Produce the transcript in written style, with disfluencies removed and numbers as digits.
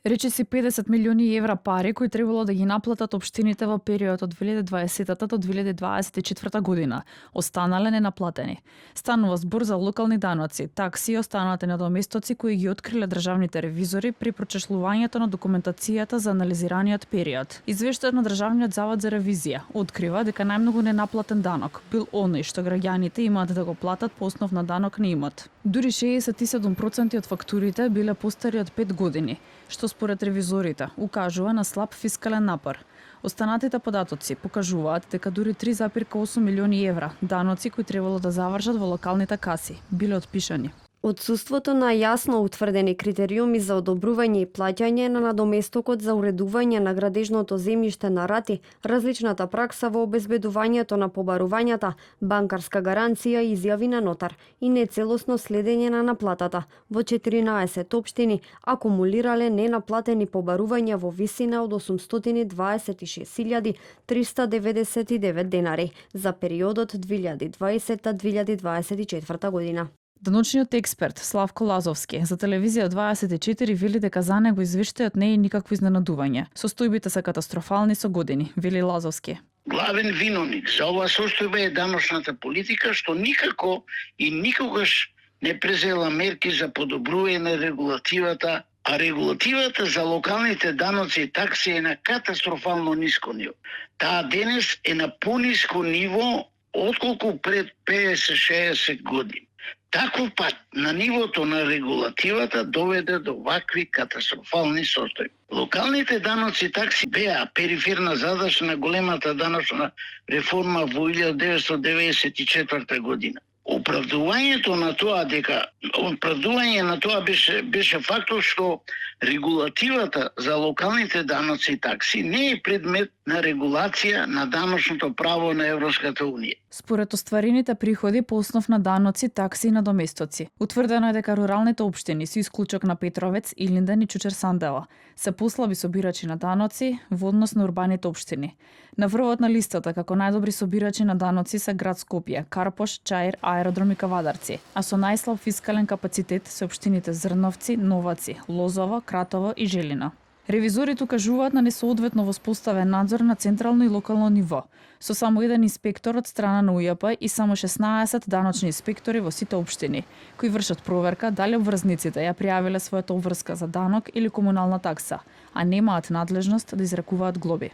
Речиси 50 милиони евра пари кои требало да ги наплатат општините во период од 2020 до 2024 година, останале ненаплатени. Станува збор за локални даноци, такси и останати надоместоци кои ги откриле државните ревизори при прочешлувањето на документацијата за анализираниот период. Извештајот на Државниот завод за ревизија открива дека најмногу ненаплатен данок бил оној што граѓаните имаат да го платат по основ на данок на имот. Дури 67% од фактурите биле постари од 5 години, што според ревизорите укажува на слаб фискален напор. Останатите податоци покажуваат дека дури 3,8 милиони евра даноци кои требало да завршат во локалните каси биле отпишани. Отсуството на јасно утврдени критериуми за одобрување и плаќање на надоместокот за уредување на градежното земјиште на рати, различната пракса во обезбедувањето на побарувањата, банкарска гаранција и изјави на нотар и нецелосно следење на наплатата во 14 општини акумулирале ненаплатени побарувања во висина од 826.399 денари за периодот 2020-2024 година. Даночниот експерт Славко Лазовски за телевизија 24 вели дека за него извештајот не е никакво изненадување. Состојбите се катастрофални со години, вели Лазовски. Главен виновник за оваа состојба е даночната политика, што никако и никогаш не презела мерки за подобрување на регулативата, а регулативата за локалните даноци и такси е на катастрофално ниско ниво. Таа денес е на пониско ниво отколку пред 50-60 години. Таков пат на нивото на регулативата доведе до вакви катастрофални состојби. Локалните даноци и такси беа периферна задача на големата даночна реформа во 1994 година. Оправдување на тоа беше фактот што регулативата за локалните даноци и такси не е предмет на регулација на даночното право на Европската унија. Според остварените приходи по основ на даноци, такси и надоместоци, утврдено е дека руралните општини со исклучок на Петровец, Илинден и Чучер-Сандела се послаби собирачи на даноци во однос на урбаните општини. На врвот на листата како најдобри собирачи на даноци се град Скопје, Карпош, Чаир, Аеродром и Кавадарци, а со најслаб фискален капацитет се општините Зрновци, Новаци, Лозово, Кратово и Желино. Ревизорите укажуваат на несоодветно воспоставен надзор на централно и локално ниво, со само еден инспектор од страна на УЈП и само 16 даночни инспектори во сите општини, кои вршат проверка дали обврзниците ја пријавиле својата обврска за данок или комунална такса, а немаат надлежност да изрекуваат глоби.